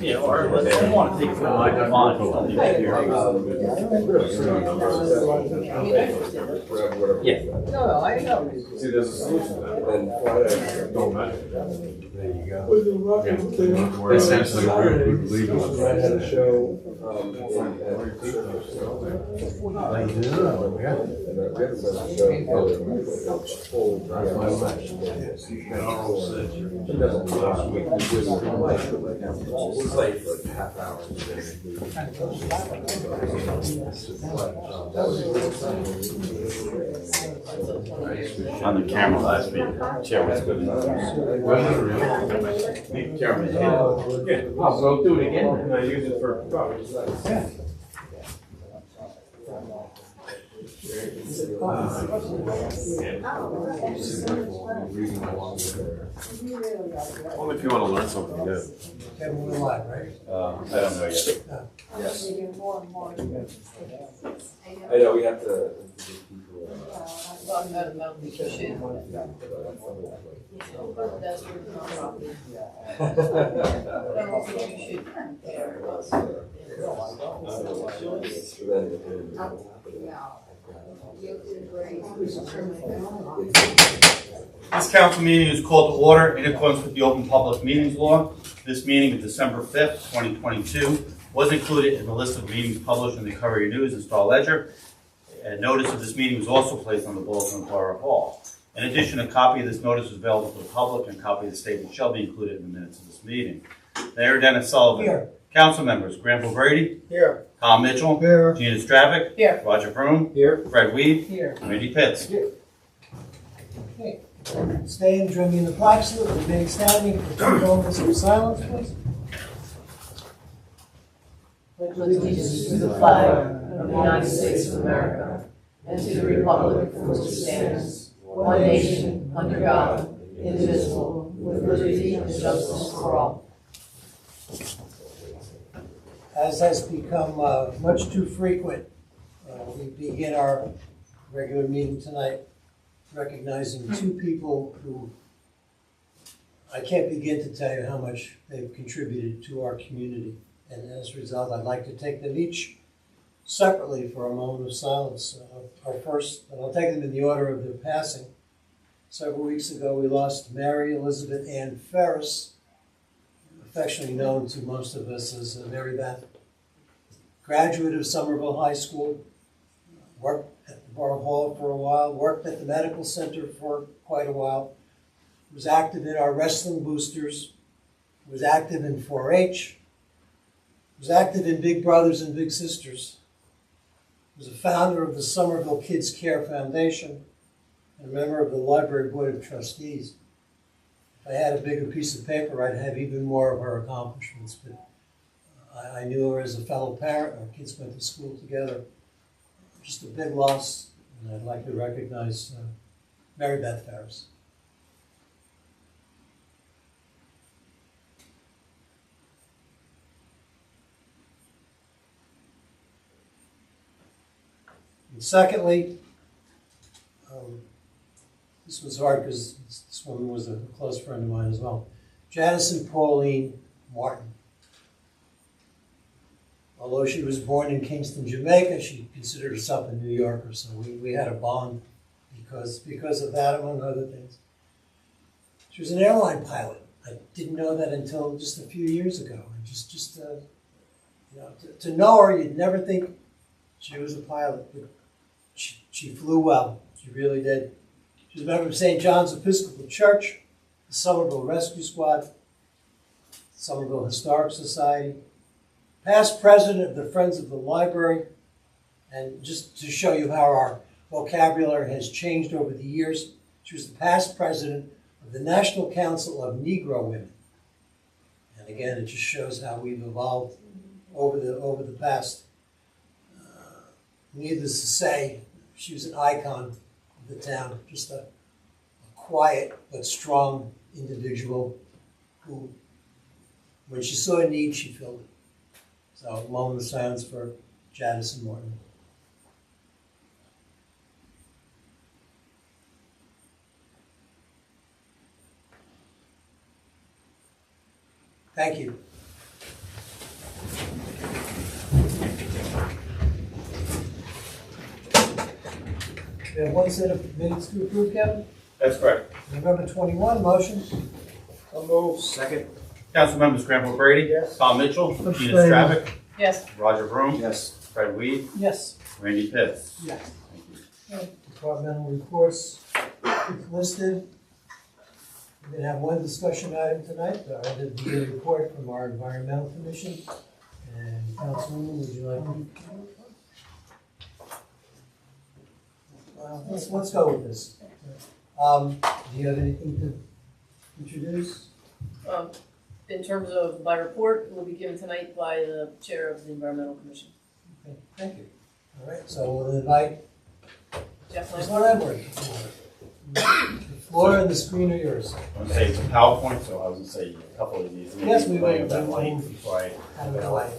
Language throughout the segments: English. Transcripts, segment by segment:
Yeah, or let's want to take the microphone. Yeah. No, I know. See, there's a solution to that. Then Friday, don't matter. There you go. Essentially, we're legal. I had a show, On the camera last week, chair was good enough. Chair was Yeah, I'll go do it again, and I use it for. Only if you want to learn something new. Kevin, we're live, right? I don't know yet. yes. I know, we have to. This council meeting is called to order in accordance with the Open Public Meetings Law. This meeting of December 5th, 2022 was included in the list of meetings published in the Courier News and Star Ledger. A notice of this meeting was also placed on the bulletin of Borough Hall. In addition, a copy of this notice is available to the public, and a copy of the statement shall be included in the minutes of this meeting. Mayor Dennis Sullivan. Here. Council members, Granville Brady. Here. Tom Mitchell. Here. Gina Stravic. Here. Roger Broom. Here. Fred Weed. Here. Randy Pitts. Okay. Stay and join me in the flag salute, remain standing for 2 moments of silence, please. Pledge allegiance to the flag of the United States of America and to the republic for which it stands, one nation, under God, indivisible, with liberty and justice for all. As has become much too frequent, we begin our regular meeting tonight recognizing 2 people who I can't begin to tell you how much they've contributed to our community. And as a result, I'd like to take them each separately for a moment of silence. Our first, and I'll take them in the order of their passing. Several weeks ago, we lost Mary Elizabeth Ann Ferris, affectionately known to most of us as Mary Beth. Graduate of Somerville High School, worked at the Borough Hall for a while, worked at the medical center for quite a while, was active in our wrestling boosters, was active in 4-H, was active in Big Brothers and Big Sisters, was a founder of the Somerville Kids Care Foundation, and a member of the Library Board of Trustees. If I had a bigger piece of paper, I'd have even more of her accomplishments, but I knew her as a fellow parent. Our kids went to school together. Just a big loss, and I'd like to recognize Mary Beth Ferris. And secondly, this was hard because this woman was a close friend of mine as well. Janice and Pauline Martin. Although she was born in Kingston, Jamaica, she considered herself a New Yorker, so we had a bond because of that, among other things. She was an airline pilot. I didn't know that until just a few years ago. And to know her, you'd never think she was a pilot, but she flew well. She really did. She was a member of St. John's Episcopal Church, the Somerville Rescue Squad, Somerville Historic Society, past president of the Friends of the Library, and just to show you how our vocabulary has changed over the years, she was the past president of the National Council of Negro Women. And again, it just shows how we've evolved over the past. Needless to say, she was an icon of the town, just a quiet but strong individual who when she saw a need, she filled it. So a moment of silence for Janice and Morton. Thank you. We have one set of minutes to approve, Kevin. That's correct. November 21, motion. I'll move. Second. Council members Granville Brady. Yes. Tom Mitchell. Gina Abstain. Stravic. Yes. Roger Vroom. Yes. Fred Weed. Yes. Randy Pitts. Yes. Thank you. Departmental reports listed. We're going to have one discussion item tonight, the report from our environmental commission. And Councilwoman, would you like to? Let's go with this. Do you have anything to introduce? In terms of my report, it will be given tonight by the chair of the Environmental Commission. Okay, thank you. All right, so we'll invite Jeff Ms. Lamb. Edward. The floor and the screen are yours. I'm gonna say it's a PowerPoint, so I was gonna say a couple of these. Yes, we will. Playing with that light before I. Have a light.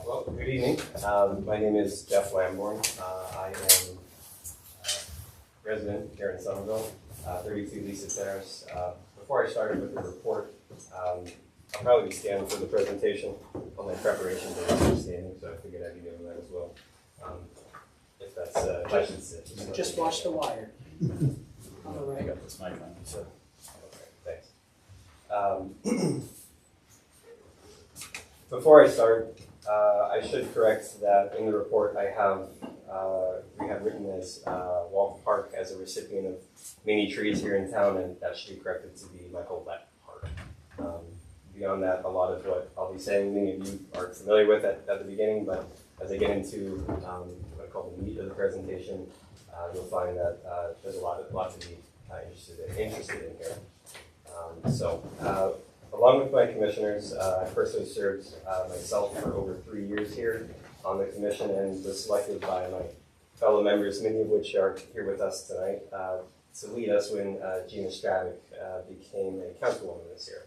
Well, good evening. My name is Jeff Lamborn. I am a resident here in Somerville, 32 Lisa Terrace. Before I started with the report, I'll probably be standing for the presentation on my preparation for this standing, so I figured I'd be doing that as well. If that's, if I should sit. Just watch the wire. All I right. got this mic on, so. Okay, thanks. Before I start, I should correct that in the report I have, we have written as Walk Park as a recipient of many trees here in town, and that should be corrected to be Michael Lett Park. Beyond that, a lot of what I'll be saying, many of you are familiar with at the beginning, but as I get into what I call the meat of the presentation, you'll find that there's a lot to be interested in here. Along with my commissioners, I personally served myself for over 3 years here on the commission and was selected by my fellow members, many of which are here with us tonight, to lead us when Gina Stravic became a councilwoman this year.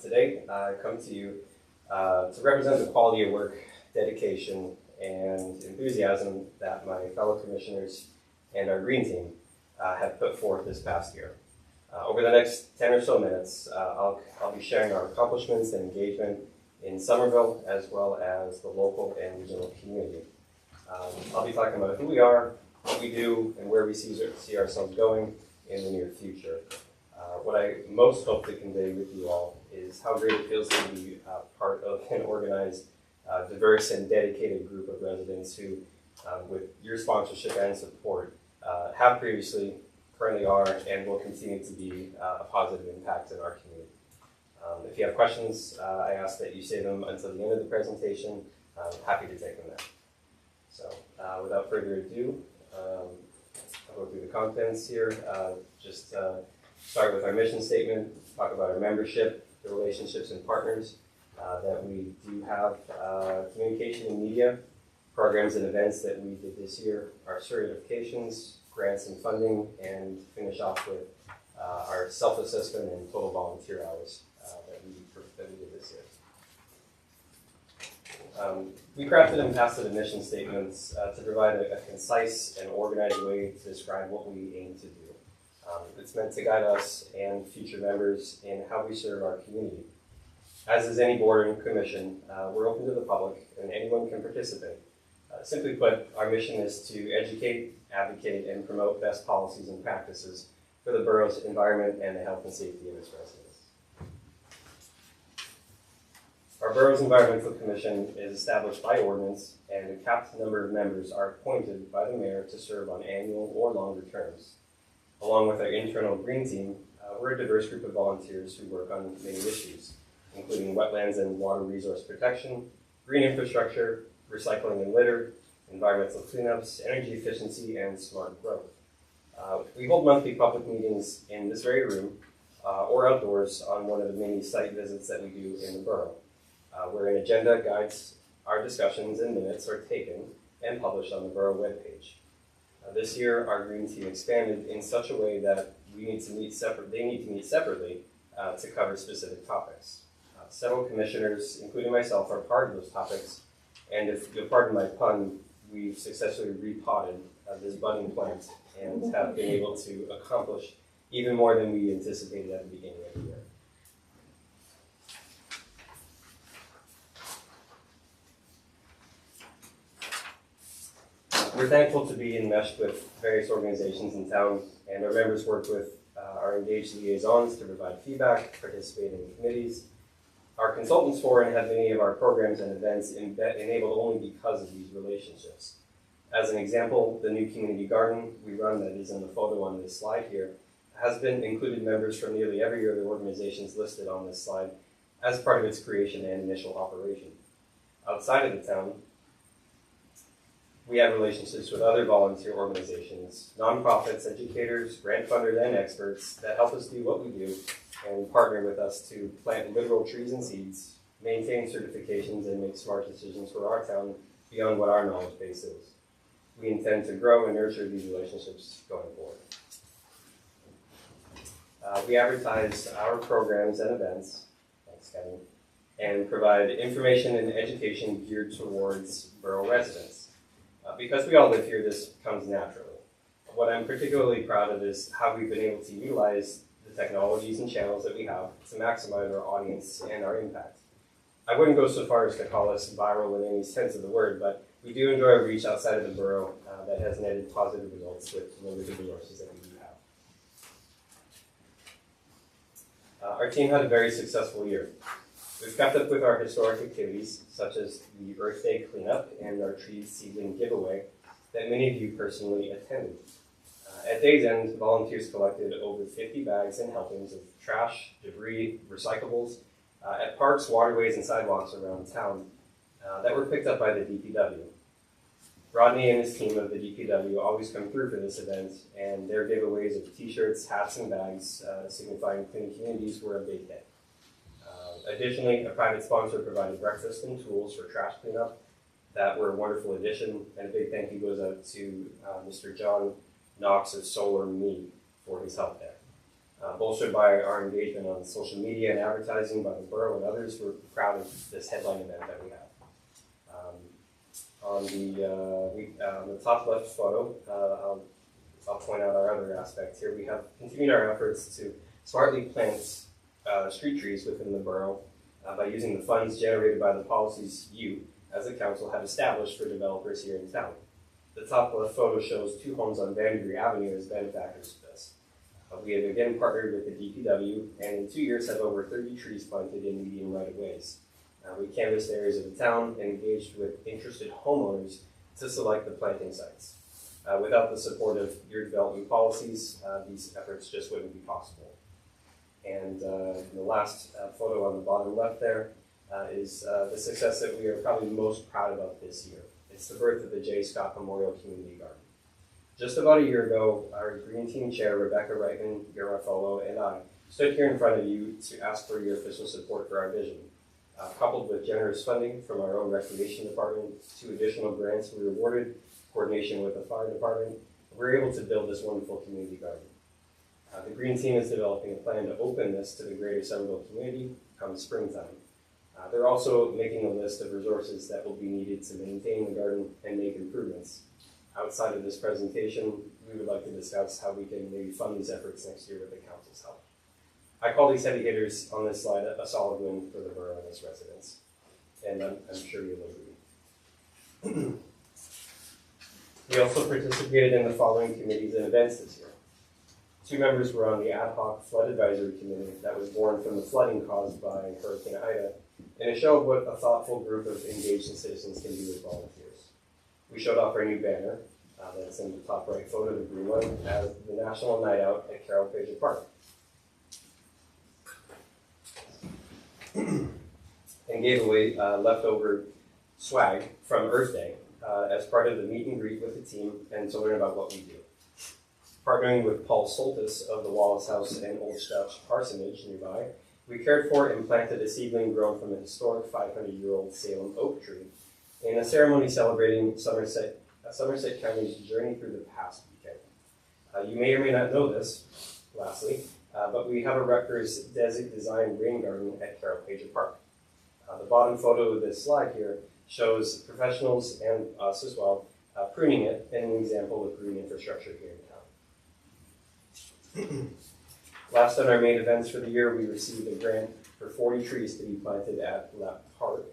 Today I come to you to represent the quality of work, dedication, and enthusiasm that my fellow commissioners and our green team have put forth this past year. Over the next 10 or so minutes, I'll be sharing our accomplishments and engagement in Somerville, as well as the local and regional community. I'll be talking about who we are, what we do, and where we see ourselves going in the near future. What I most hope to convey with you all is how great it feels to be part of an organized, diverse, and dedicated group of residents who, with your sponsorship and support, have previously, currently are, and will continue to be a positive impact in our community. If you have questions, I ask that you save them until the end of the presentation. I'm happy to take them then. So without further ado, I'll go through the contents here. Start with our mission statement, talk about our membership, the relationships and partners that we do have, communication and media, programs and events that we did this year, our certifications, grants and funding, and finish off with our self-assessment and total volunteer hours that we did this year. We crafted and passed the mission statements to provide a concise and organized way to describe what we aim to do. It's meant to guide us and future members in how we serve our community. As is any board and commission, we're open to the public and anyone can participate. Simply put, our mission is to educate, advocate, and promote best policies and practices for the borough's environment and the health and safety of its residents. Our borough's environmental commission is established by ordinance, and a capped number of members are appointed by the mayor to serve on annual or longer terms. Along with our internal green team, We're a diverse group of volunteers who work on many issues, including wetlands and water resource protection, green infrastructure, recycling and litter, environmental cleanups, energy efficiency, and smart growth. We hold monthly public meetings in this very room or outdoors on one of the many site visits that we do in the borough, where an agenda guides our discussions and minutes are taken and published on the borough webpage. This year, our green team expanded in such a way that they need to meet separately to cover specific topics. Several commissioners, including myself, are part of those topics, and if you'll pardon my pun, we've successfully repotted this budding plant and have been able to accomplish even more than we anticipated at the beginning of the year. We're thankful to be enmeshed with various organizations in town, and our members work with our engaged liaisons to provide feedback, participate in committees. Our consultants for and have many of our programs and events enabled only because of these relationships. As an example, the new community garden we run that is in the photo on this slide here has been included members from nearly every of the organizations listed on this slide as part of its creation and initial operation. Outside of the town, we have relationships with other volunteer organizations, nonprofits, educators, grant funders, and experts that help us do what we do and partner with us to plant literal trees and seeds, maintain certifications, and make smart decisions for our town beyond what our knowledge base is. We intend to grow and nurture these relationships going forward. We advertise our programs and events, thanks Kevin, and provide information and education geared towards borough residents. Because we all live here, this comes naturally. What I'm particularly proud of is how we've been able to utilize the technologies and channels that we have to maximize our audience and our impact. I wouldn't go so far as to call us viral in any sense of the word, but we do enjoy a reach outside of the borough that has netted positive results with limited resources that we do have. Our team had a very successful year. We've kept up with our historic activities, such as the Earth Day cleanup and our tree seedling giveaway that many of you personally attended. At day's end, volunteers collected over 50 bags and helpings of trash, debris, recyclables at parks, waterways, and sidewalks around town that were picked up by the DPW. Rodney and his team of the DPW always come through for this event, and their giveaways of t-shirts, hats, and bags signifying clean communities were a big hit. Additionally, a private sponsor provided breakfast and tools for trash cleanup that were a wonderful addition, and a big thank you goes out to Mr. John Knox of Solar Me for his help there. Bolstered by our engagement on social media and advertising by the borough and others, we're proud of this headline event that we have. On the top left photo, I'll point out our other aspect here. We have continued our efforts to smartly plant street trees within the borough by using the funds generated by the policies you, as a council, have established for developers here in town. The top left photo shows 2 homes on Vanderbury Avenue as benefactors of this. We have again partnered with the DPW, and in 2 years have over 30 trees planted in median right-of-ways. We canvassed areas of the town and engaged with interested homeowners to select the planting sites. Without the support of your development policies, these efforts just wouldn't be possible. And the last photo on the bottom left there is the success that we are probably most proud about this year. It's the birth of the J. Scott Memorial Community Garden. Just about a year ago, our Green Team Chair, Rebecca Reitman, Garofalo, and I stood here in front of you to ask for your official support for our vision. Coupled with generous funding from our own recreation department, 2 additional grants we were awarded, coordination with the fire department, we were able to build this wonderful community garden. The Green Team is developing a plan to open this to the greater Somerville community come springtime. They're also making a list of resources that will be needed to maintain the garden and make improvements. Outside of this presentation, we would like to discuss how we can maybe fund these efforts next year with the council's help. I call these heavy hitters on this slide a solid win for the borough and its residents, and I'm sure you'll agree. We also participated in the following committees and events this year. 2 members were on the ad hoc flood advisory committee that was born from the flooding caused by Hurricane Ida, and it showed what a thoughtful group of engaged citizens can do with volunteers. We showed off our new banner, that's in the top right photo, the green one, as the National Night Out at Carol Fraser Park. and gave away leftover swag from Earth Day as part of the meet and greet with the team and to learn about what we do. Partnering with Paul Soltis of the Wallace House and Old Stouch Parsonage nearby, we cared for and planted a seedling grown from a historic 500-year-old Salem oak tree in a ceremony celebrating Somerset County's journey through the past weekend. You may or may not know this, lastly, but we have a Rutgers designed rain garden at Carol Pager Park. The bottom photo of this slide here shows professionals and us as well pruning it, and an example of green infrastructure here in town. Last on our main events for the year, we received a grant for 40 trees to be planted at Lap Park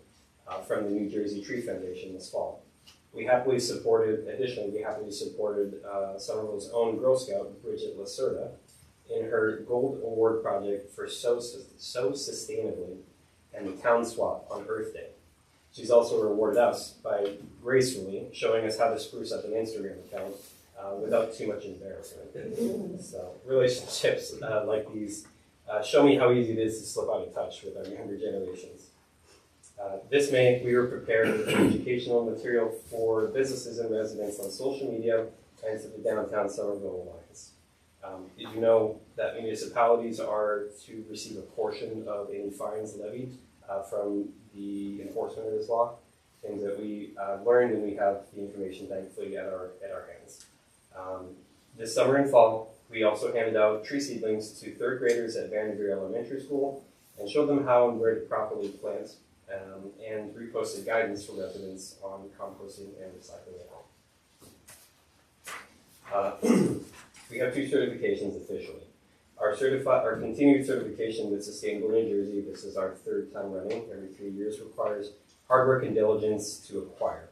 from the New Jersey Tree Foundation this fall. Additionally, we happily supported Somerville's own Girl Scout, Bridget Lacerda, in her Gold Award project for Sow Sustainably and the Town Swap on Earth Day. She's also rewarded us by gracefully showing us how to spruce up an Instagram account without too much embarrassment. So relationships like these show me how easy it is to slip out of touch with our younger generations. This May, we were prepared with educational material for businesses and residents on social media and to the Downtown Somerville Alliance. Did you know that municipalities are to receive a portion of any fines levied from the enforcement of this law? Things that we learned, and we have the information thankfully at our hands. This summer and fall, we also handed out tree seedlings to third graders at Vanderveer Elementary School and showed them how and where to properly plant, and reposted guidance for residents on composting and recycling at home. We have 2 certifications officially. Our continued certification with Sustainable New Jersey, this is our 3rd time running, every 3 years, requires hard work and diligence to acquire.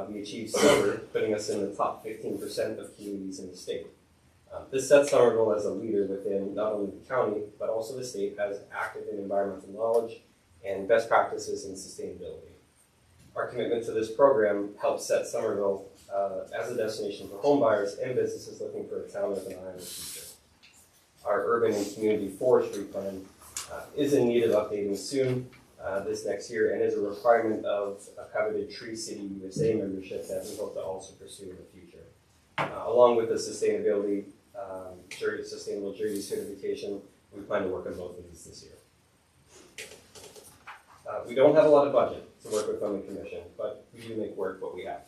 We achieved silver, putting us in the top 15% of communities in the state. This sets Somerville as a leader within not only the county, but also the state as active in environmental knowledge and best practices in sustainability. Our commitment to this program helps set Somerville as a destination for home buyers and businesses looking for a town with an eye on the future. Our urban and community forestry plan is in need of updating soon this next year and is a requirement of a coveted Tree City USA membership that we hope to also pursue in the future. Along with the Sustainable Jersey certification, we plan to work on both of these this year. We don't have a lot of budget to work with on the commission, but we do make work what we have.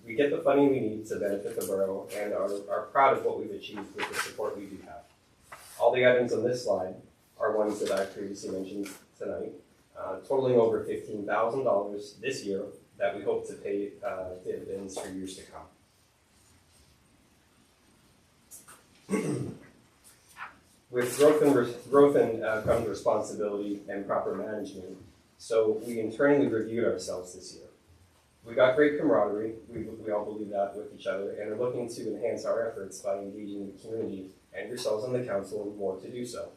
We get the funding we need to benefit the borough and are proud of what we've achieved with the support we do have. All the items on this slide are ones that I previously mentioned tonight, totaling over $15,000 this year that we hope to pay dividends for years to come. With growth comes responsibility and proper management, so we internally reviewed ourselves this year. We got great camaraderie, we all believe that with each other, and are looking to enhance our efforts by engaging the community and yourselves on the council and more to do so.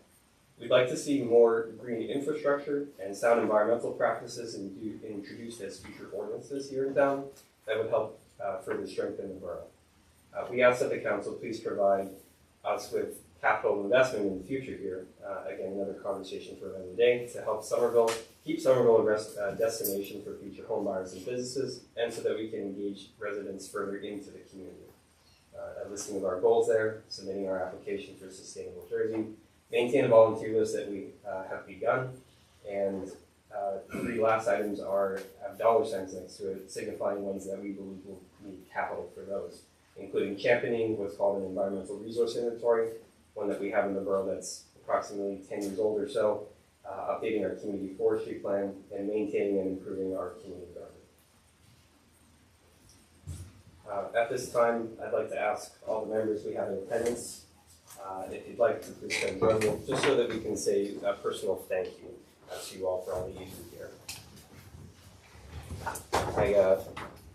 We'd like to see more green infrastructure and sound environmental practices introduced as future ordinances here in town that would help further strengthen the borough. We ask that the council please provide us with capital investment in the future here. Again, another conversation for another day to help keep Somerville a destination for future home buyers and businesses, and so that we can engage residents further into the community. A listing of our goals there, submitting our application for Sustainable Jersey, maintain a volunteer list that we have begun, and 3 last items have dollar signs next to it, signifying ones that we believe will need capital for those, including championing what's called an environmental resource inventory, one that we have in the borough that's approximately 10 years old or so, updating our community forestry plan, and maintaining and improving our community garden. At this time, I'd like to ask all the members we have in attendance, if you'd like to please stand join, just so that we can say a personal thank you to you all for all that you do here.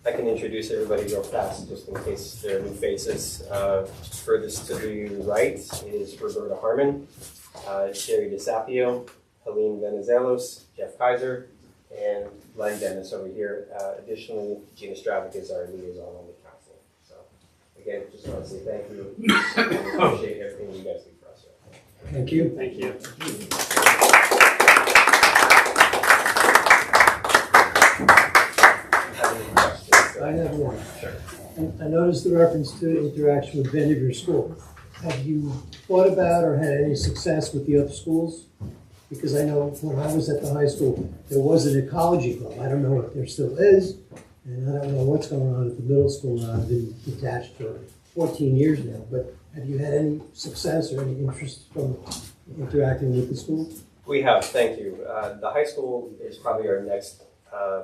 I can introduce everybody real fast, just in case there are new faces. Furthest to the right is Roberta Harmon, Sherry DeSapio, Helene Venizelos, Jeff Kaiser, and Glenn Dennis over here. Additionally, Gina Stravic is our liaison on the council. So, again, just want to say thank you. And appreciate everything you guys do for us. Thank you. Thank you. I have one. Sure. I noticed the reference to interaction with Vanderveer School. Have you thought about or had any success with the other schools? Because I know when I was at the high school, there was an ecology club. I don't know if there still is, and I don't know what's going on at the middle school now. I've been detached for 14 years now, but have you had any success or any interest from interacting with the school? We have, thank you. The high school is probably our next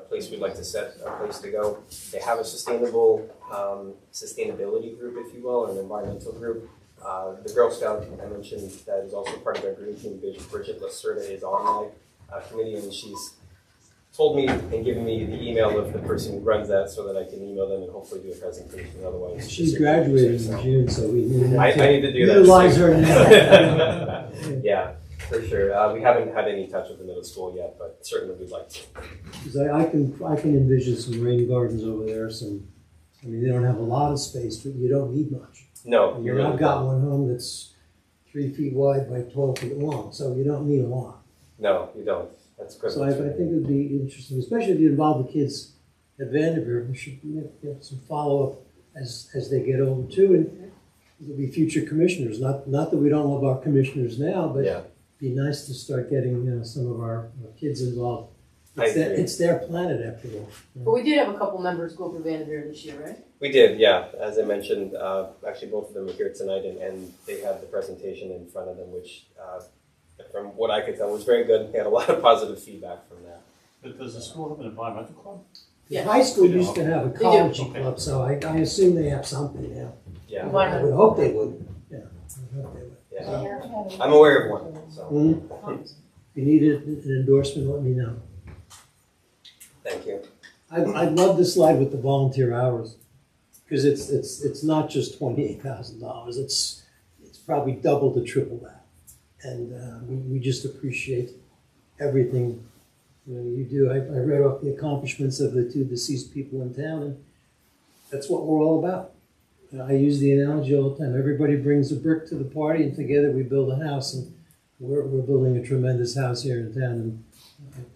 place we'd like to set a place to go. They have a sustainability group, if you will, an environmental group. The Girl Scout I mentioned that is also part of their green team. Bridget Lacerda is on that committee, and she's told me and given me the email of the person who runs that so that I can email them and hopefully do a presentation. Otherwise, She's graduating in June, so we need I need to do that. utilize her now. Yeah, for sure. We haven't had any touch with the middle school yet, but certainly we'd like to. Because I can envision some rain gardens over there. I mean, they don't have a lot of space, but you don't need much. No, I you're mean, really I've got one home that's 3 feet wide by 12 feet long, so you don't need a lot. No, you don't. That's good. So I think it would be interesting, especially if you involve the kids at Vanderveer. We should get some follow-up as they get older too, and there'll be future commissioners. Not that we don't love our commissioners now, but Yeah. it'd be nice to start getting some of our kids involved. I agree. It's their planet after all. But we did have a couple members go for Vanderveer this year, right? We did, yeah. As I mentioned, actually both of them are here tonight, and they had the presentation in front of them, which, from what I could tell, was very good. They had a lot of positive feedback from that. But does the school have an environmental club? The Yeah. high school used to have a ecology Okay. club, so I assume they have something now. Yeah, I would hope they would. Yeah, I would hope they would. yeah. I'm aware of one, so If you need an endorsement, let me know. thank you. I'd love to slide with the volunteer hours, because it's not just $28,000. It's probably double to triple that, and we just appreciate everything you do. I read off the accomplishments of the 2 deceased people in town, and that's what we're all about. I use the analogy all the time. Everybody brings a brick to the party, and together we build a house, and we're building a tremendous house here in town. And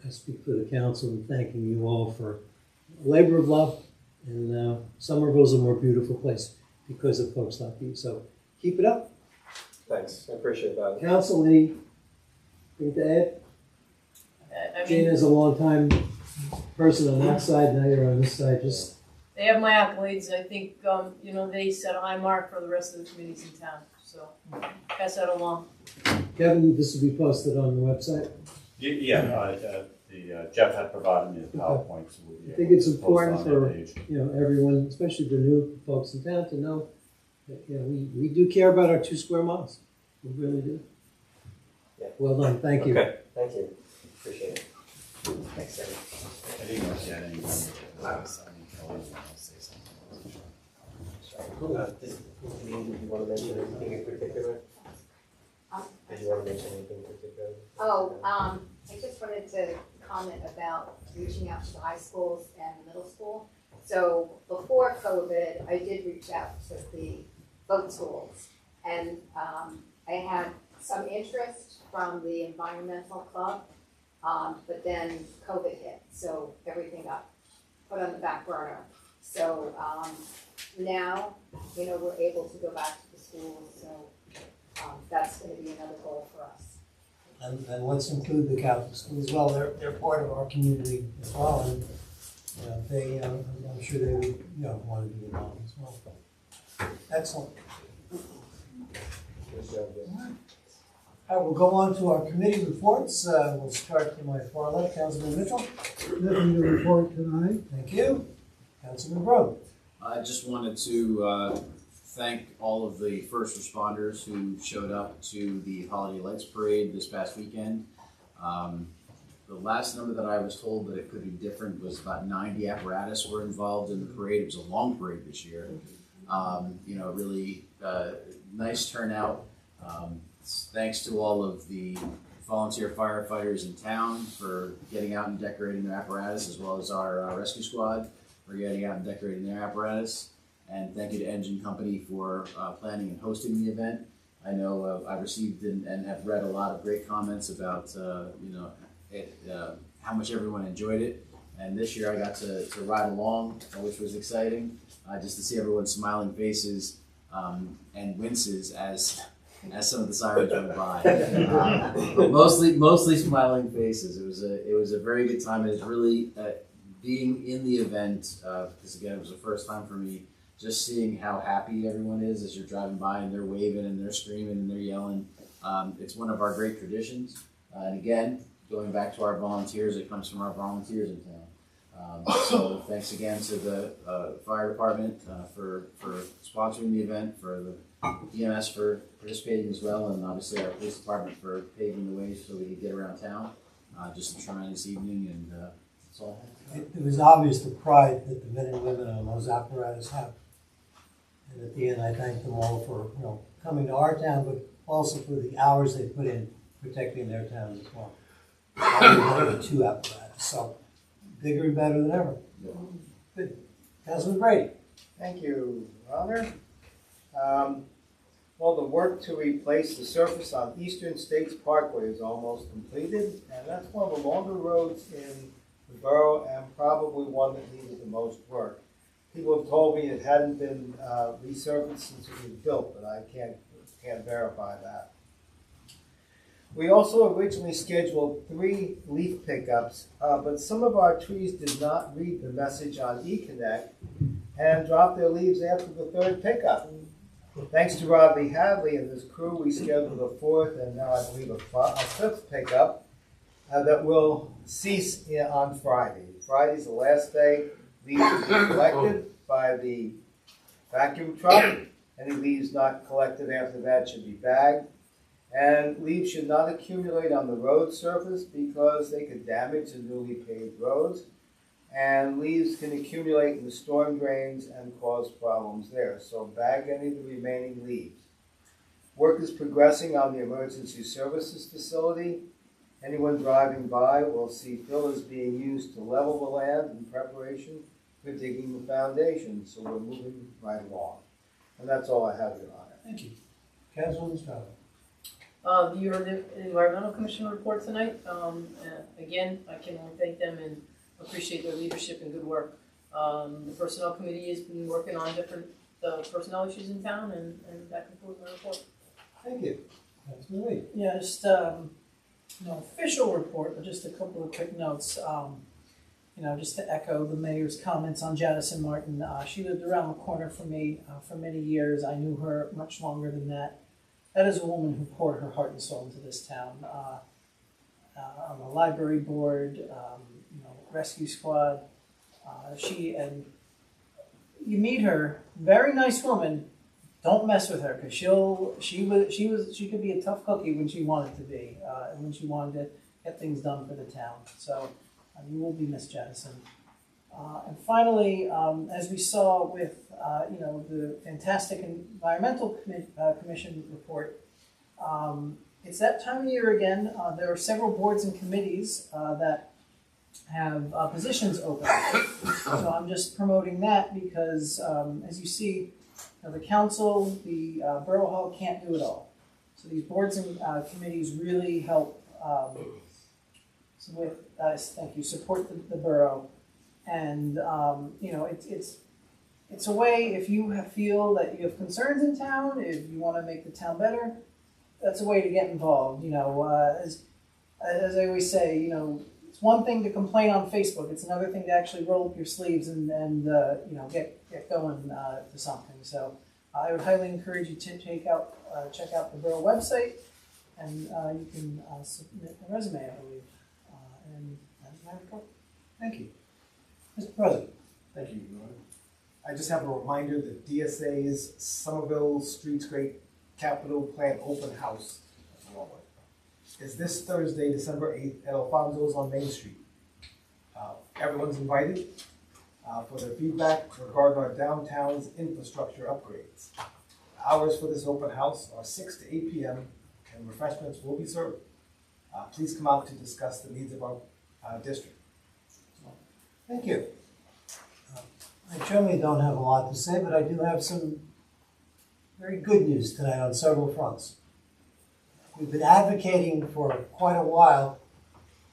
I speak for the council in thanking you all for a labor of love, and Somerville's a more beautiful place because of folks like you. So keep it up. Thanks, I appreciate that. Council, anything to add? I Jane mean, is a long time person on that side, now you're on this side. Just they have my accolades. I think, they set a high mark for the rest of the committees in town, so pass that along. Kevin, this will be posted on the website. Jeff had provided me the PowerPoint. So we'll be I think able it's to post important on for that page. everyone, especially the new folks in town, to know that we do care about our 2 square miles. We really do. Yeah. Well done, thank you. Okay, thank you. Appreciate it. Thanks, Eddie. I didn't know if you had any. Did you want to mention anything in particular? Did you want to mention anything in particular? I just wanted to comment about reaching out to the high schools and the middle school. So before COVID, I did reach out to the both schools, and I had some interest from the environmental club, but then COVID hit, so everything got put on the back burner. So now, we're able to go back to the schools, so that's going to be another goal for us. And let's include the Catholic schools as well. They're part of our community as well, and they, I'm sure they would, want to be involved as well. Excellent. Good job, yeah. All right, we'll go on to our committee reports. We'll start to my far left, Councilman Mitchell. Nothing to report tonight. Thank you. Councilman Borough. I just wanted to thank all of the first responders who showed up to the Holiday Lights Parade this past weekend. The last number that I was told that it could be different was about 90 apparatus were involved in the parade. It was a long parade this year. Really nice turnout. Thanks to all of the volunteer firefighters in town for getting out and decorating their apparatus, as well as our rescue squad for getting out and decorating their apparatus. And thank you to Engine Company for planning and hosting the event. I know I received and have read a lot of great comments about how much everyone enjoyed it, And this year I got to ride along, which was exciting, just to see everyone's smiling faces and winces as some of the sirens went by. But mostly smiling faces. It was a very good time, and it's really being in the event, because again it was the first time for me, just seeing how happy everyone is as you're driving by and they're waving and they're screaming and they're yelling. It's one of our great traditions. And again, going back to our volunteers, it comes from our volunteers in town. So thanks again to the fire department for sponsoring the event, for the EMS for participating as well, and obviously our police department for paving the way so we could get around town. Just a tremendous evening, and that's all I have. It was obvious the pride that the men and women on those apparatus have. And at the end, I thank them all for, coming to our town, but also for the hours they put in protecting their towns as well. Only 2 apparatus, so bigger and better than ever. Good. Councilman Brady. Thank you, Honor. Well, the work to replace the surface on Eastern States Parkway is almost completed, and that's one of the longer roads in the borough and probably one that needed the most work. People have told me it hadn't been resurfaced since it was built, but I can't verify that. We also originally scheduled 3 leaf pickups, but some of our trees did not read the message on eConnect and dropped their leaves after the 3rd pickup. Thanks to Rodney Hadley and his crew, we scheduled a 4th and now I believe a 5th pickup that will cease on Friday. Friday's the last day. Leaves will be collected by the vacuum truck. Any leaves not collected after that should be bagged. And leaves should not accumulate on the road surface because they could damage the newly paved roads. And leaves can accumulate in the storm drains and cause problems there. So bag any of the remaining leaves. Work is progressing on the emergency services facility. Anyone driving by will see fillers being used to level the land in preparation for digging the foundation. So we're moving right along. And that's all I have, Your Honor. Thank you. Councilman Estrada. The Environmental Commission report tonight. Again, I can only thank them and appreciate their leadership and good work. The Personnel Committee has been working on different personnel issues in town, and that concludes my report. Thank you. Councilman Lee. Yeah, just no official report, but just a couple of quick notes. Just to echo the mayor's comments on Jadison Martin. She lived around the corner from me for many years. I knew her much longer than that. That is a woman who poured her heart and soul into this town. On the library board, rescue squad. You meet her, very nice woman. Don't mess with her because she could be a tough cookie when she wanted to be, and when she wanted to get things done for the town. So you will be missed, Jadison. And finally, as we saw with the fantastic Environmental Commission report, it's that time of year again. There are several boards and committees that have positions open. So I'm just promoting that because, as you see, the council, the Borough Hall can't do it all. So these boards and committees really help support the borough. And it's a way, if you feel that you have concerns in town, if you want to make the town better, that's a way to get involved. As I always say, it's one thing to complain on Facebook. It's another thing to actually roll up your sleeves and get going to something. So I would highly encourage you to check out the Borough website, and you can submit a resume, I believe. And that's my report. Thank you. Mr. President. Thank you, Your Honor. I just have a reminder that DSA's Somerville Streetscape Capital Plan Open House is this Thursday, December 8th at Alfonso's on Main Street. Everyone's invited for their feedback regarding our downtown's infrastructure upgrades. The hours for this open house are 6 to 8 p.m. and refreshments will be served. Please come out to discuss the needs of our district. Thank you. I generally don't have a lot to say, but I do have some very good news tonight on several fronts. We've been advocating for quite a while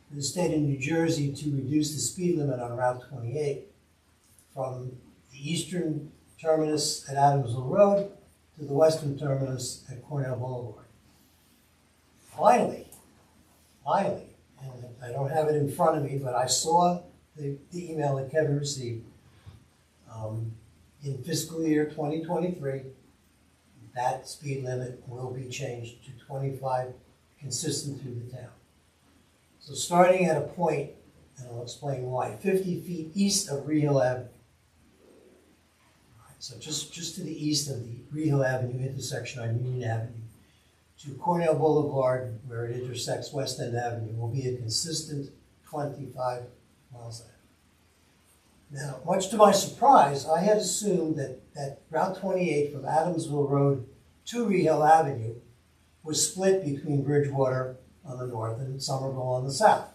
for the state of New Jersey to reduce the speed limit on Route 28 from the eastern terminus at Adamsville Road to the western terminus at Cornell Boulevard. Finally, and I don't have it in front of me, but I saw the email that Kevin received. In fiscal year 2023, that speed limit will be changed to 25, consistent through the town. So starting at a point, and I'll explain why, 50 feet east of Rehill Avenue. So just to the east of the Rehill Avenue intersection on Union Avenue to Cornell Boulevard, where it intersects West End Avenue, will be a consistent 25 miles an hour. Now, much to my surprise, I had assumed that Route 28 from Adamsville Road to Rehill Avenue was split between Bridgewater on the north and Somerville on the south,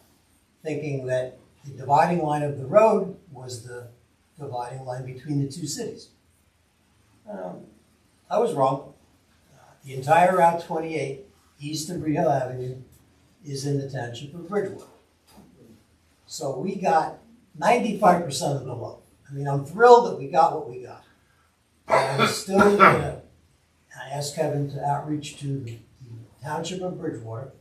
thinking that the dividing line of the road was the dividing line between the two cities. I was wrong. The entire Route 28 east of Rehill Avenue is in the township of Bridgewater. So we got 95% of the love. I mean, I'm thrilled that we got what we got. And I'm still gonna ask Kevin to outreach to the township of Bridgewater.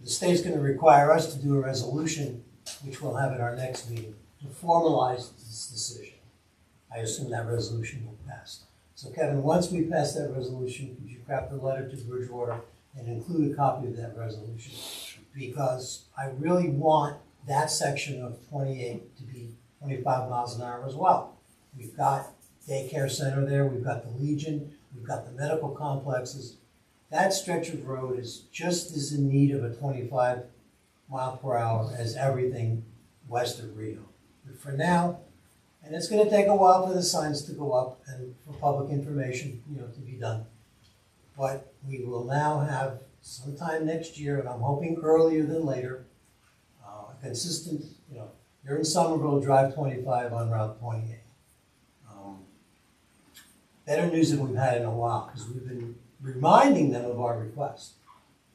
The state's gonna require us to do a resolution, which we'll have at our next meeting, to formalize this decision. I assume that resolution will pass. So Kevin, once we pass that resolution, could you craft a letter to Bridgewater and include a copy of that resolution? Because I really want that section of 28 to be 25 miles an hour as well. We've got daycare center there, we've got the Legion, we've got the medical complexes. That stretch of road is just as in need of a 25 mile per hour as everything west of Rio. But for now, and it's going to take a while for the signs to go up and for public information, to be done. But we will now have sometime next year, and I'm hoping earlier than later, a consistent, you're in Somerville, drive 25 on Route 28. Better news than we've had in a while, because we've been reminding them of our request.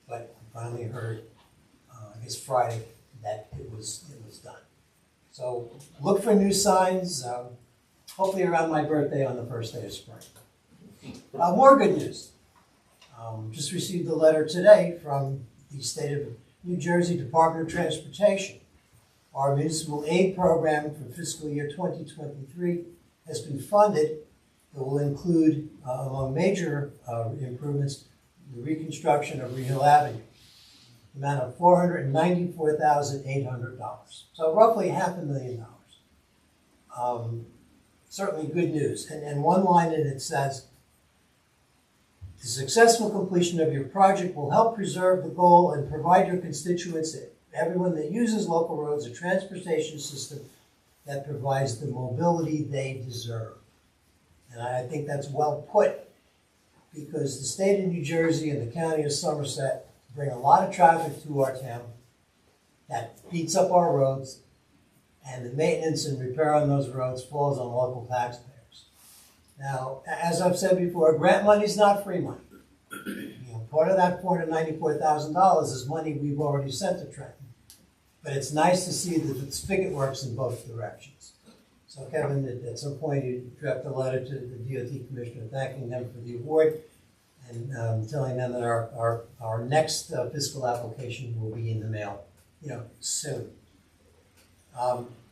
But we finally heard, I guess Friday, that it was done. So look for new signs, hopefully around my birthday on the first day of spring. More good news. Just received a letter today from the state of New Jersey Department of Transportation. Our municipal aid program for fiscal year 2023 has been funded. It will include, among major improvements, the reconstruction of Rehill Avenue. The amount of $494,800. So roughly $500,000. Certainly good news. And one line in it says, the successful completion of your project will help preserve the goal and provide your constituents, everyone that uses local roads, a transportation system that provides the mobility they deserve. And I think that's well put, because the state of New Jersey and the county of Somerset bring a lot of traffic to our town that beats up our roads, and the maintenance and repair on those roads falls on local taxpayers. Now, as I've said before, grant money is not free money. Part of that $494,000 is money we've already sent to Trenton. But it's nice to see that the spigot works in both directions. So Kevin, at some point you draft a letter to the DOT commissioner thanking them for the award, and telling them that our next fiscal application will be in the mail, soon.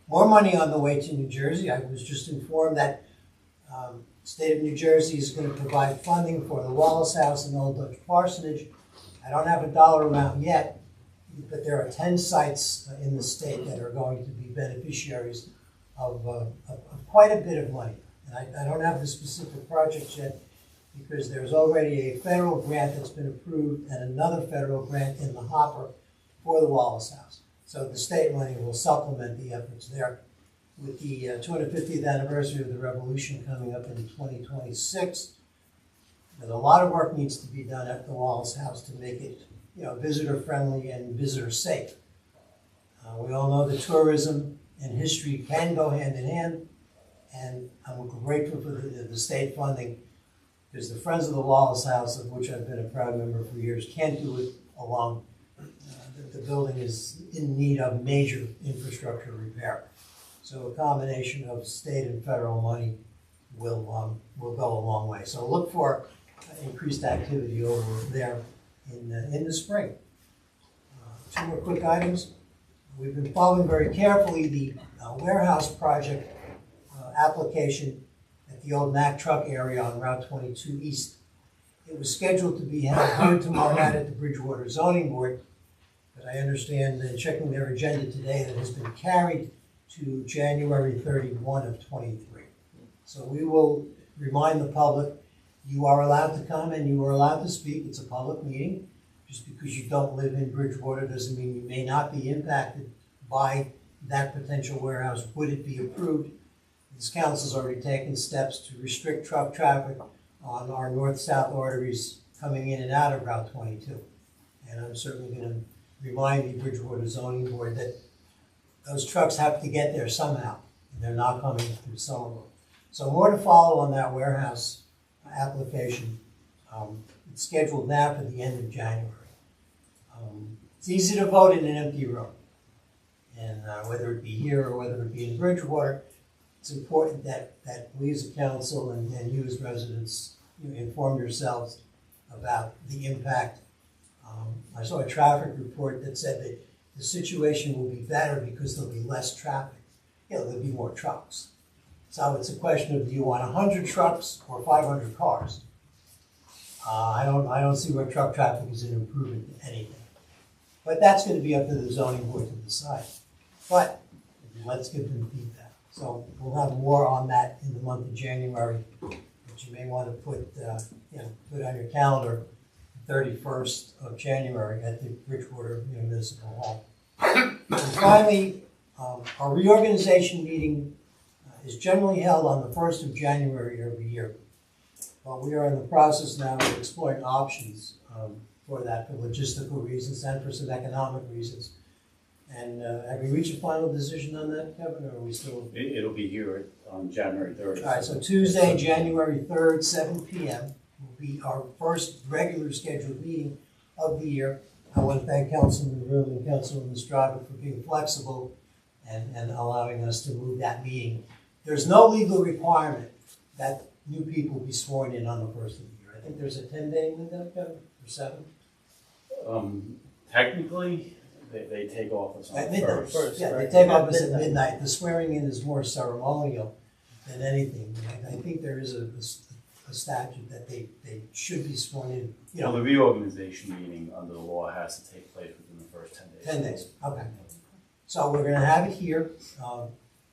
More money on the way to New Jersey. I was just informed that state of New Jersey is going to provide funding for the Wallace House and Old Dutch Parsonage. I don't have a dollar amount yet, but there are 10 sites in the state that are going to be beneficiaries of quite a bit of money. And I don't have the specific projects yet, because there's already a federal grant that's been approved and another federal grant in the hopper for the Wallace House. So the state money will supplement the efforts there. With the 250th anniversary of the Revolution coming up in 2026, there's a lot of work needs to be done at the Wallace House to make it, visitor friendly and visitor safe. We all know that tourism and history can go hand in hand, and I'm grateful for the state funding, because the Friends of the Wallace House, of which I've been a proud member for years, can't do it alone. the building is in need of major infrastructure repair. So a combination of state and federal money will go a long way. So look for increased activity over there in the spring. Two more quick items. We've been following very carefully the warehouse project application at the old Mack truck area on Route 22 East. It was scheduled to be held here tomorrow night at the Bridgewater Zoning Board, but I understand that checking their agenda today that has been carried to January 31 of 23. So we will remind the public, you are allowed to come and you are allowed to speak. It's a public meeting. Just because you don't live in Bridgewater doesn't mean you may not be impacted by that potential warehouse. Would it be approved? This council's already taken steps to restrict truck traffic on our north-south arteries coming in and out of Route 22. And I'm certainly going to remind the Bridgewater Zoning Board that those trucks have to get there somehow, and they're not coming through Somerville. So more to follow on that warehouse application. It's scheduled now for the end of January. It's easy to vote in an empty room. And whether it be here or whether it be in Bridgewater, it's important that we as a council and you as residents inform yourselves about the impact. I saw a traffic report that said that the situation will be better because there'll be less traffic. There'll be more trucks. So it's a question of, do you want 100 trucks or 500 cars? I don't see where truck traffic is an improvement to anything. But that's going to be up to the zoning board to decide. But let's give them feedback. So we'll have more on that in the month of January, but you may want to put on your calendar the 31st of January at the Bridgewater Municipal Hall. And finally, our reorganization meeting is generally held on the 1st of January every year. But we are in the process now of exploring options for that, for logistical reasons and for some economic reasons. And have we reached a final decision on that, Kevin, or are we still? It'll be here on January 3rd. All right, so Tuesday, January 3rd, 7 p.m. will be our first regular scheduled meeting of the year. I want to thank Councilman Room and Councilman Strada for being flexible and allowing us to move that meeting. There's no legal requirement that new people be sworn in on the first of the year. I think there's a 10-day window, Kevin, or 7? Technically, they take office on At the midnight. first. Yeah, they take office at midnight. The swearing in is more ceremonial than anything. I think there is a statute that they should be sworn in. Well, the reorganization meeting under the law has to take place within the first 10 days. 10 days, okay. So we're gonna have it here,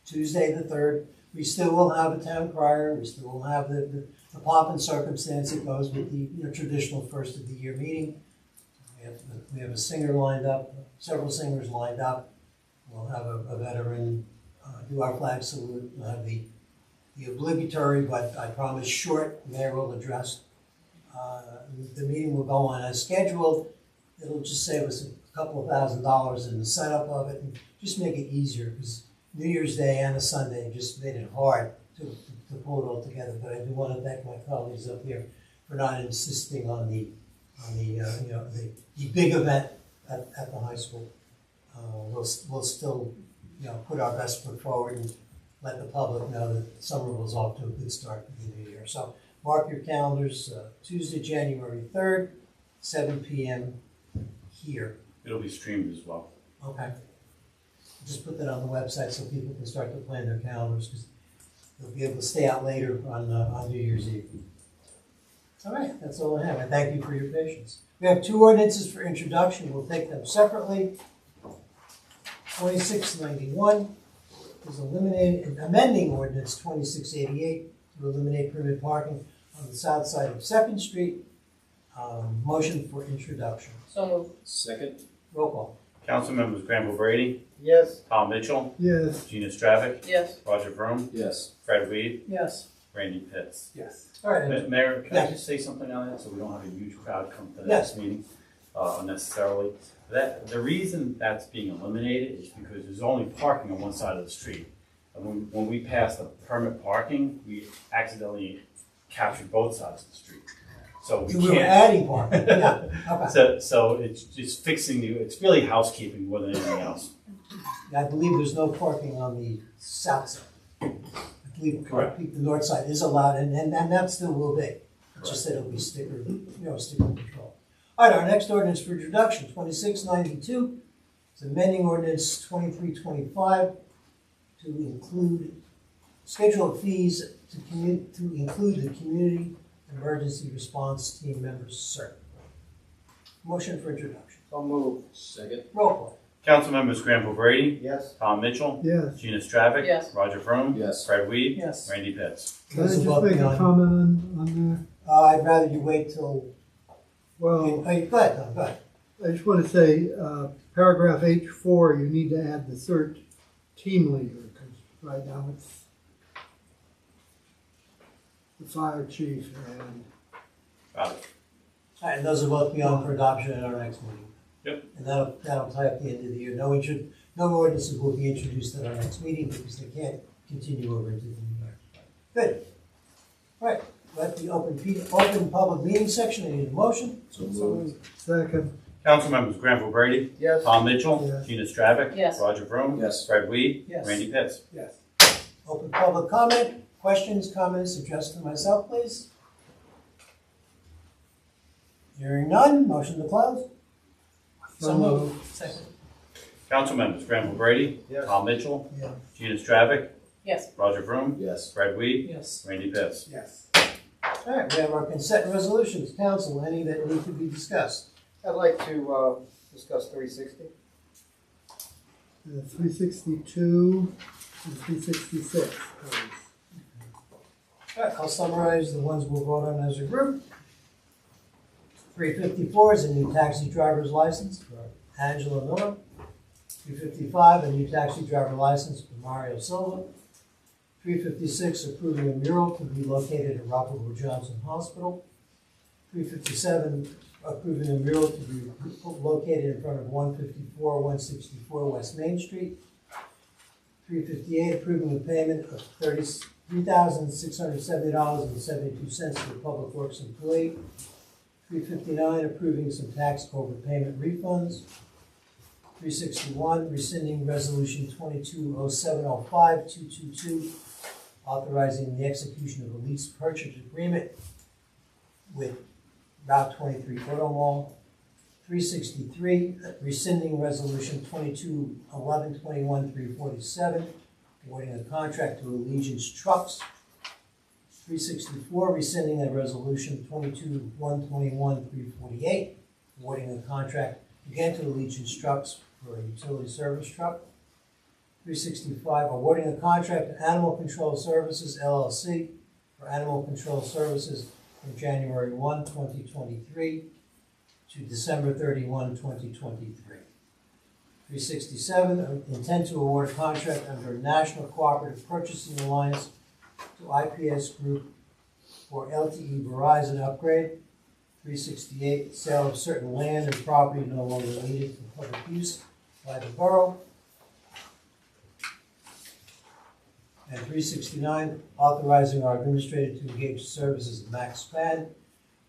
Tuesday the 3rd. We still will have a town crier. We still will have the pomp and circumstance that goes with the traditional first of the year meeting. We have a singer lined up, several singers lined up. We'll have a veteran do our flag salute. We'll have the obligatory, but I promise, short mayoral address. The meeting will go on as scheduled. It'll just save us a couple of $1,000s in the setup of it and just make it easier, because New Year's Day and a Sunday just made it hard to pull it all together. But I do want to thank my colleagues up here for not insisting on the big event at the high school. We'll still put our best foot forward and let the public know that Somerville's off to a good start for the new year. So mark your calendars, Tuesday, January 3rd, 7 p.m. here. It'll be streamed as well. Okay. Just put that on the website so people can start to plan their calendars, because they'll be able to stay out later on New Year's Eve. All right, that's all I have. I thank you for your patience. We have 2 ordinances for introduction. We'll take them separately. 2691 is amending ordinance 2688 to eliminate permitted parking on the south side of 2nd Street. Motion for introduction. So moved. Second? Roll call. Council members Granville Brady, Yes. Tom Mitchell, Yes. Gina Stravic, Yes. Roger Vroom, Yes. Fred Weed, Yes. Randy Pitts. Yes. All right. Mayor, can I Yeah. just say something on that so we don't have a huge crowd come to the Yes. next meeting unnecessarily? The reason that's being eliminated is because there's only parking on one side of the street. And when we passed the permit parking, we accidentally captured both sides of the street. So we We were can't. adding parking, yeah, okay. So it's just fixing it's really housekeeping more than anything else. I believe there's no parking on the south side. I believe Correct. the north side is allowed, and that still will be. It's just that it'll be sticker control. All right, our next ordinance for introduction, 2692. It's amending ordinance 2325 to include scheduled fees to include the community emergency response team members cert. Motion for introduction. So moved. Second. Roll call. Council members Granville Brady, Yes. Tom Mitchell, Yes. Gina Stravic, Yes. Roger Vroom, Yes. Fred Weed, Yes. Randy Pitts. Can I This is just above make a beyond- comment on I'd rather you wait till, there? Well, go ahead, Tom, go ahead. I just want to say, paragraph H4, you need to add the CERT team leader, because right now it's the fire chief and Got it. All right, and those will both be on for adoption at our next meeting. Yep. And that'll tie up the end of the year. No ordinances will be introduced at our next meeting because they can't continue over into the new year. Good. All right, let the open public meeting section, I need a motion. So moved. second, Council members Granville Brady, Yes. Tom Mitchell, Yes. Gina Stravic, Yes. Roger Vroom, Yes. Fred Weed, Yes. Randy Pitts. Yes. Open public comment, questions, comments addressed to myself, please. Hearing none, motion to close. So moved. Second. Council members Granville Brady, Yes. Tom Mitchell, Yeah. Gina Stravic, Yes. Roger Vroom, Yes. Fred Weed, Yes. Randy Pitts. Yes. All right, we have our consent resolutions. Council, any that need to be discussed? I'd like to discuss 360. 362 and 366, please. All right, I'll summarize the ones we'll vote on as a group. 354 is a new taxi driver's license for Angela Miller. 355, a new taxi driver license for Mario Silva. 356, approving a mural to be located at Robert Wood Johnson Hospital. 357, approving a mural to be located in front of 164 West Main Street. 358, approving the payment of $3,670.72 to the Public Works employee. 359, approving some tax overpayment refunds. 361, rescinding resolution 220705-222, authorizing the execution of a lease purchase agreement with Route 23 Auto Mall. 363, rescinding resolution 221121-347, awarding a contract to Allegiance Trucks. 364, rescinding a resolution 22-121-348, awarding a contract again to Allegiance Trucks for a utility service truck. 365, awarding a contract to Animal Control Services LLC for animal control services from January 1, 2023 to December 31, 2023. 367, intent to award a contract under a National Cooperative Purchasing Alliance to IPS Group for LTE Verizon upgrade. 368, sale of certain land and property no longer needed for public use by the borough. And 369, authorizing our administrator to engage services of Max Span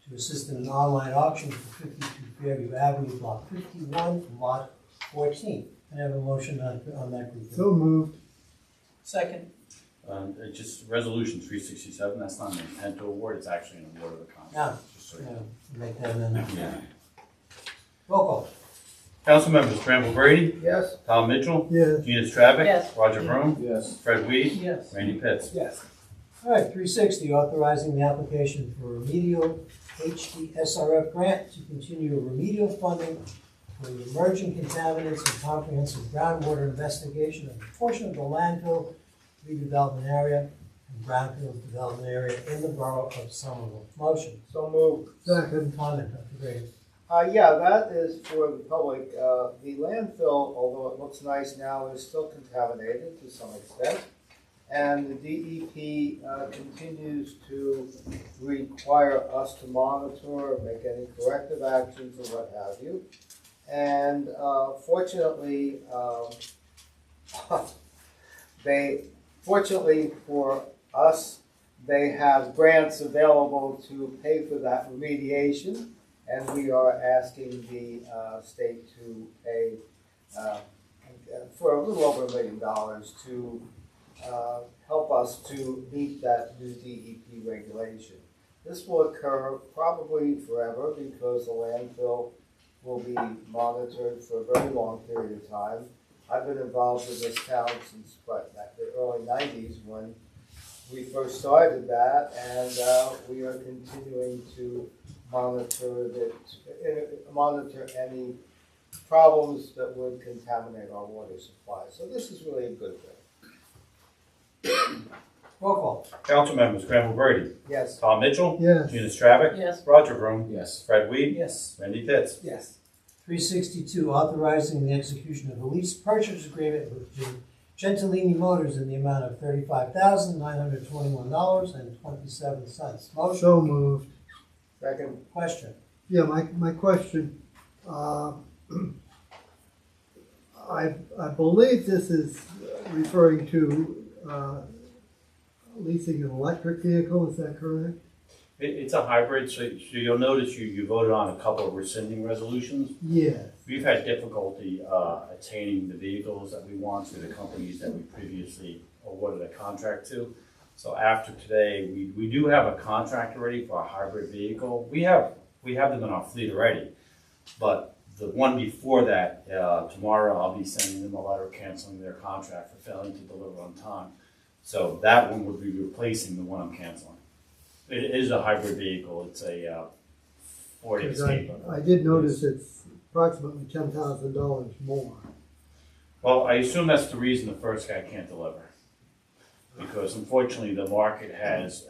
to assist in an online auction for 52 Fairview Avenue, Block 51, Lot 14. Can I have a motion on that group? So moved, Second. Just resolution 367, that's not an intent to award, it's actually an award of the contract. Yeah. Just so you Yeah, make that amendment. know. Roll call. Council members Granville Brady, Yes. Tom Mitchell, yes. Gina Stravic, Yes. Roger Vroom, Yes. Fred Weed, Yes. Randy Pitts. Yes. All right, 360, authorizing the application for remedial HDSRF grant to continue remedial funding for the emerging contaminants and comprehensive groundwater investigation of a portion of the landfill redevelopment area and brownfield development area in the borough of Somerville. Motion. So moved. Second, Comment, Dr. Grady. Yeah, that is for the public. The landfill, although it looks nice now, is still contaminated to some extent. And the DEP continues to require us to monitor, make any corrective actions or what have you. And fortunately, fortunately for us, they have grants available to pay for that remediation, and we are asking the state to pay for a little over $1 million to help us to meet that new DEP regulation. This will occur probably forever because the landfill will be monitored for a very long period of time. I've been involved in this town since the early 90s when we first started that, and we are continuing to monitor any problems that would contaminate our water supply. So this is really a good thing. Roll call. Council members Granville Brady, Yes. Tom Mitchell, Yes. Gina Stravic, Yes. Roger Vroom, Yes. Fred Weed, Yes. Randy Pitts. Yes. 362, authorizing the execution of a lease purchase agreement with Gentilini Motors in the amount of $35,921.27. Motion, So moved. Second. question. Yeah, my question, I believe this is referring to leasing an electric vehicle, is that correct? It's a hybrid, so you'll notice you voted on a couple of rescinding resolutions. Yes. We've had difficulty attaining the vehicles that we want through the companies that we previously awarded a contract to. So after today, we do have a contract already for a hybrid vehicle. We have them in our fleet already, but the one before that, tomorrow I'll be sending them a letter canceling their contract for failing to deliver on time. So that one would be replacing the one I'm canceling. It is a hybrid vehicle. It's a Ford 'Cause Escape. I did notice it's approximately $10,000 more. Well, I assume that's the reason the first guy can't deliver. Because unfortunately, the market has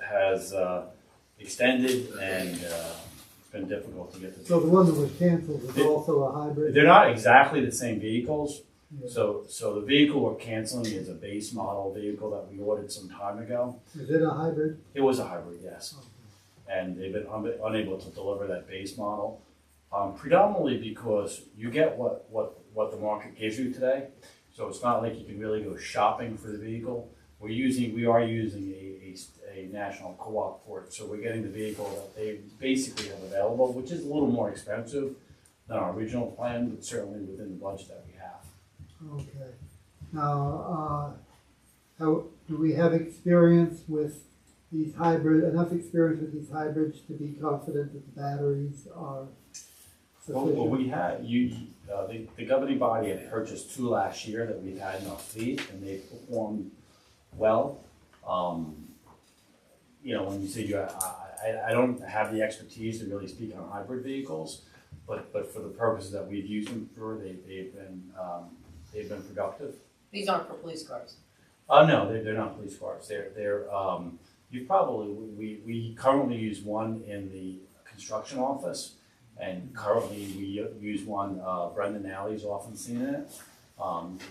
extended and it's been difficult to get the So the one that was canceled is also a hybrid? They're not exactly the same vehicles. Yeah. So the vehicle we're canceling is a base model vehicle that we ordered some time ago. Is it a hybrid? It was a hybrid, yes. And they've been unable to deliver that base model, predominantly because you get what the market gives you today. So it's not like you can really go shopping for the vehicle. We are using a national co-op for it. So we're getting the vehicle that they basically have available, which is a little more expensive than our original plan, but certainly within the budget that we have. Okay. Now, do we have experience with these enough experience with these hybrids to be confident that the batteries are sufficient? Well, we had, the governing body had purchased 2 last year that we've had in our fleet, and they performed well. When you say I don't have the expertise to really speak on hybrid vehicles, but for the purposes that we've used them for, they've been productive. These aren't for police cars. No, they're not police cars. We currently use one in the construction office, and currently we use one, Brendan Alley's often seen in it.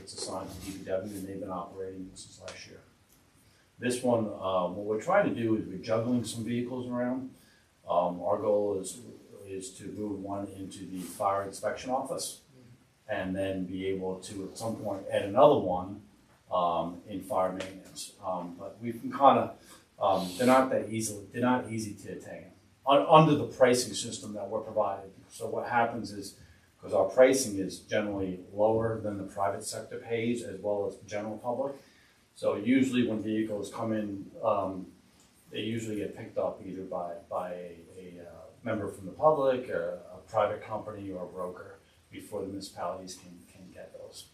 It's assigned to DPW, and they've been operating since last year. This one, what we're trying to do is we're juggling some vehicles around. Our goal is to move one into the fire inspection office, and then be able to at some point add another one in fire maintenance. But we can kind of, they're not easy to attain under the pricing system that we're provided. So what happens is, because our pricing is generally lower than the private sector pays as well as the general public. So usually when vehicles come in, they usually get picked up either by a member from the public, or a private company, or a broker before the municipalities can get those.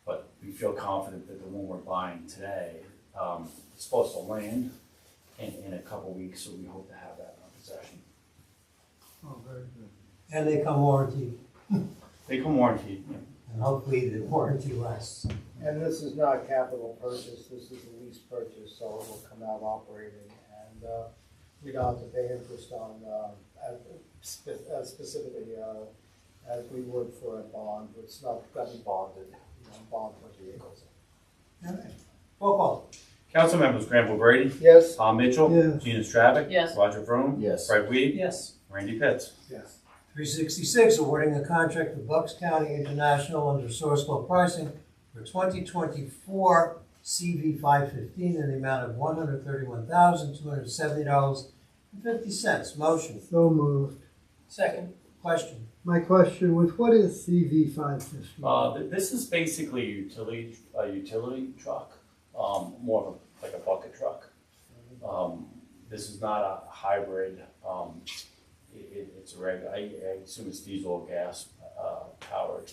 But we feel confident that the one we're buying today is supposed to land in a couple weeks, so we hope to have that in our possession. Oh, very good. And they come warranted, They come warranted. Yeah. and hopefully the warranty lasts. And this is not a capital purchase, this is a lease purchase, so it will come out operating, and we don't have to pay interest on, specifically, as we would for a bond. It's not gonna be bonded, bond for vehicles. All right. Roll call. Council members Granville Brady, Yes? Tom Mitchell, Yes. Gina Stravic, Yes. Roger Vroom, Yes. Fred Weed, Yes. Randy Pitts. Yes. 366, awarding a contract to Bucks County International under Sourcewell pricing for 2024 CV 515 in the amount of $131,270.50. Motion. So moved. Second. Question. My question was, what is CV 550? This is basically a utility truck, more of like a bucket truck. This is not a hybrid. It's a regular. I assume it's diesel or gas powered.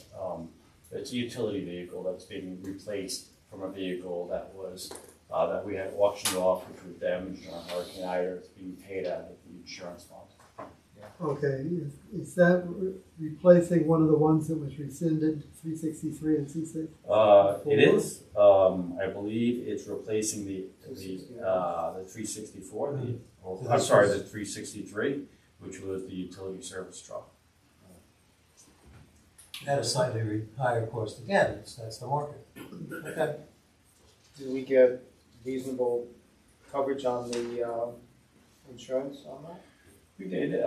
It's a utility vehicle that's being replaced from a vehicle that was that we had auctioned off, which was damaged on Hurricane Ida. It's being paid out of the insurance fund. Okay, is that replacing one of the ones that was rescinded, 363 and C6? It is. I believe it's replacing the 364. I'm sorry, the 363, which was the utility service truck. At a slightly higher cost again, that's the market. Okay. Did we get reasonable coverage on the insurance on that? We did.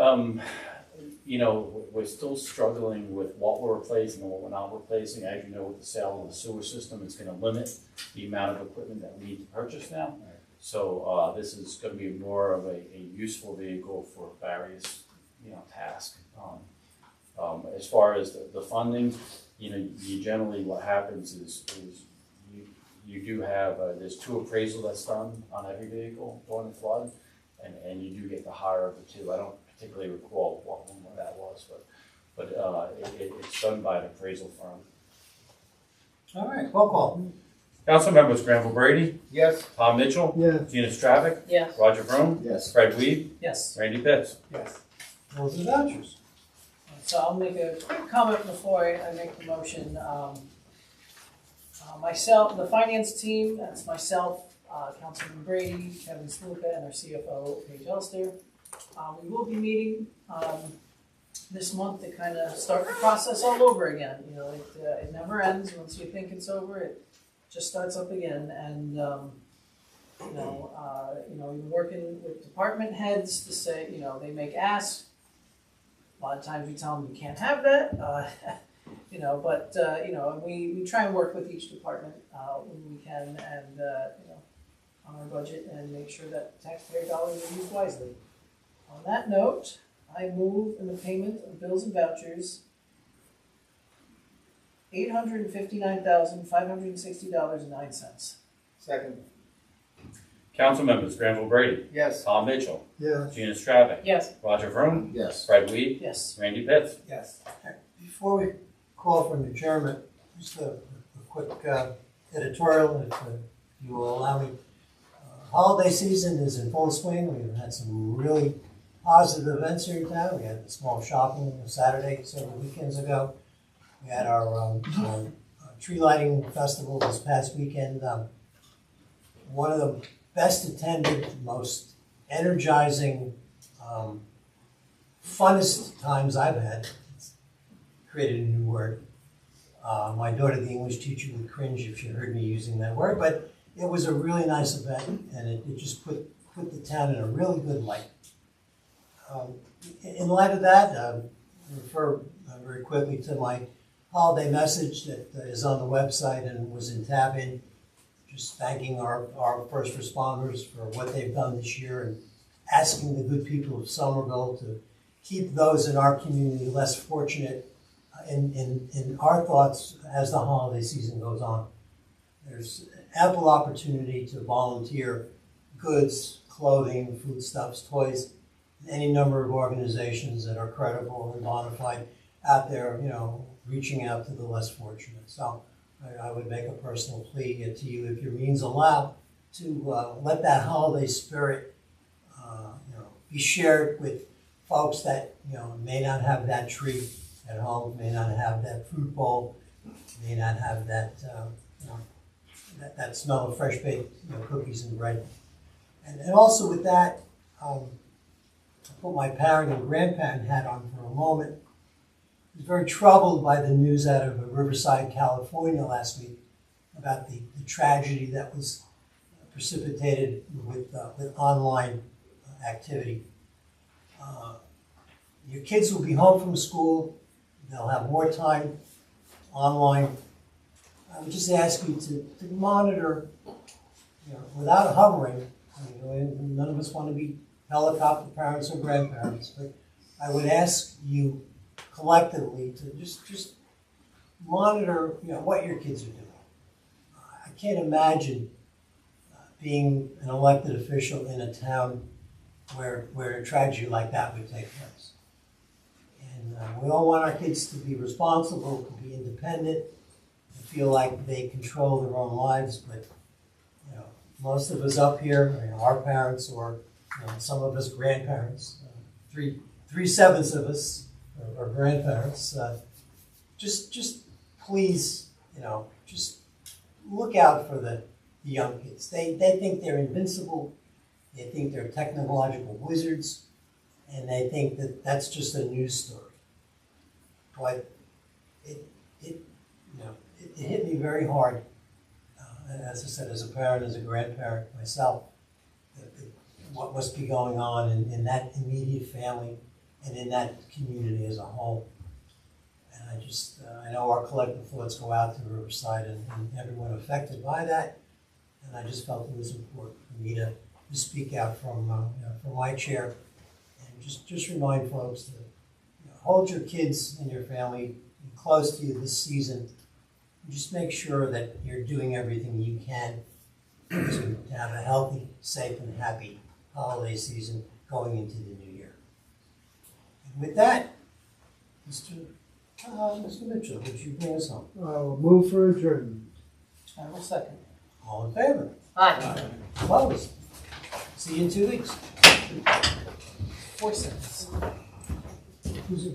We're still struggling with what we're replacing and what we're not replacing. As you know, with the sale of the sewer system, it's going to limit the amount of equipment that we need to purchase now. So this is going to be more of a useful vehicle for various, tasks. As far as the funding, you generally what happens is you do have there's 2 appraisal that's done on every vehicle during the flood. And you do get the higher of the 2. I don't particularly recall what one that was, but it's done by an appraisal firm. All right, roll call. Council members Granville Brady, Yes. Tom Mitchell, Yes. Gina Stravic, Yes. Roger Vroom, Yes. Fred Weed, Yes. Randy Pitts. Yes. Those are vouchers. So I'll make a quick comment before I make the motion. Myself, the finance team, that's myself, Councilman Brady, Kevin Sluka, and our CFO, Paige Elster. We will be meeting this month to kind of start the process all over again. It never ends. Once you think it's over, it just starts up again. And we're working with department heads to say, they make asks. A lot of times we tell them you can't have that. We try and work with each department when we can, and on our budget, and make sure that taxpayer dollars are used wisely. On that note, I move in the payment of bills and vouchers $859,560.09. Second. Council members Granville Brady, Yes. Tom Mitchell, Yes. Gina Stravic, Yes. Roger Vroom, Yes. Fred Weed, Yes. Randy Pitts. Yes. Before we call for an adjournment, just a quick editorial, if you will allow me. Holiday season is in full swing. We've had some really positive events here in town. We had the small shopping on Saturday several weekends ago. We had our tree lighting festival this past weekend. One of the best attended, most energizing, funnest times I've had. Created a new word. My daughter, the English teacher, would cringe if she heard me using that word, but it was a really nice event, and it just put the town in a really good light. In light of that, refer very quickly to my holiday message that is on the website and was in tab-in, just thanking our first responders for what they've done this year and asking the good people of Somerville to keep those in our community less fortunate in our thoughts as the holiday season goes on. There's ample opportunity to volunteer goods, clothing, foodstuffs, toys, any number of organizations that are credible and bona fide out there, reaching out to the less fortunate. So I would make a personal plea to you, if your means allow, to let that holiday spirit, be shared with folks that, may not have that tree at home, may not have that fruit bowl, may not have that, that smell of fresh baked cookies and bread. And also with that, I put my parent and grandparent hat on for a moment. I was very troubled by the news out of Riverside, California last week about the tragedy that was precipitated with online activity. Your kids will be home from school. They'll have more time online. I would just ask you to monitor without hovering, none of us want to be helicopter parents or grandparents, but I would ask you collectively to just monitor, what your kids are doing. I can't imagine being an elected official in a town where a tragedy like that would take place. And we all want our kids to be responsible, to be independent, to feel like they control their own lives, but most of us up here, our parents or some of us grandparents, 3/7 of us are grandparents. Just please, just look out for the young kids. They think they're invincible. They think they're technological wizards, and they think that that's just a news story. But it hit me very hard. As I said, as a parent, as a grandparent myself, what must be going on in that immediate family and in that community as a whole. And I know our collective thoughts go out to Riverside and everyone affected by that. And I just felt it was important for me to speak out from my chair and just remind folks to hold your kids and your family close to you this season. Just make sure that you're doing everything you can to have a healthy, safe, and happy holiday season going into the new year. And with that, Mr. Mitchell, would you bring us home? I will move for adjournment. I will second. All in favor? Aye. Opposed? See you in 2 weeks. 4 seconds. Who's it?